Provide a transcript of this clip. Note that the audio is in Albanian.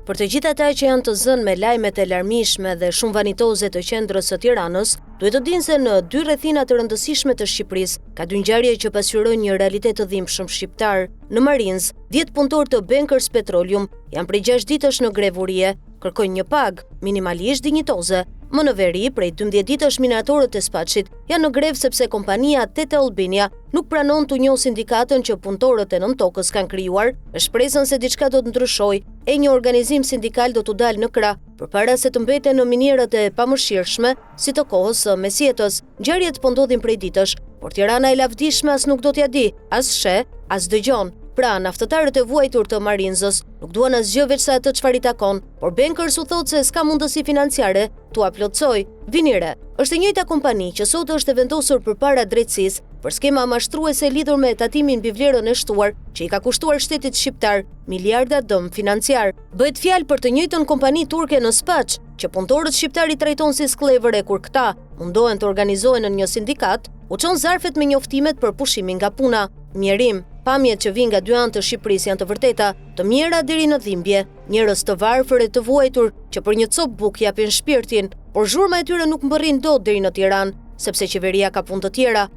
Për të gjithë ata që janë të zënë me lajmet e larmishme dhe shumë vanitoze të qendrës së Tiranës, duhet të dinë se në 2 rrethina të rëndësishme të Shqipërisë ka 2 ngjarje që pasqyrojnë një realitet të dhimbshëm shqiptar. Në Marines, 10 punëtorë të Bankers Petroleum janë prej 6 ditësh në grevurie, kërkojnë një pagë minimalisht dinjitoze. Më në veri, prej 12 ditësh minatorët e Spaçit janë në grevë sepse kompania Tete Albania nuk pranon të njohë sindikatën që punëtorët e Nën Tokës kanë krijuar, me shpresën se diçka do të ndryshojë e një organizim sindikal do t'u dalë në krah përpara se të mbeten në minierat e pamëshirshme si të kohës së mesjetës. Ngjarjet po ndodhin prej ditësh, por Tirana e lavdishme as nuk do t'ja di, as sheh, as dëgjon. Pra, naftëtarët e vuajtur të Marinesës nuk duan asgjë veç sa atë çfarë i takon, por Bankers u thotë se s'ka mundësi financiare t'u plotsoj. Vinire është e njëjta kompani që sot është e vendosur përpara drejtësisë për skema mashtruese lidhur me tatimin mbi vlerën e shtuar që i ka kushtuar shtetit shqiptar miliarda dëm financiar. Bëhet fjalë për të njëjtën kompani turke në Spaç, që punëtorët shqiptar i trajton si skllëvër e kur këta mundohen të organizohen në një sindikat, u çon zarfet me njoftimet për pushimin nga puna. Mjerim, pamjet që vijnë nga 2 anë të Shqipërisë janë të vërteta, të mjera deri në dhimbje, njerëz të varfër e të vuajtur që për një copë bukë japin shpirtin, por zhurma e tyre nuk mbërrin dot deri në Tiranë, sepse qeveria ka punë të tjera.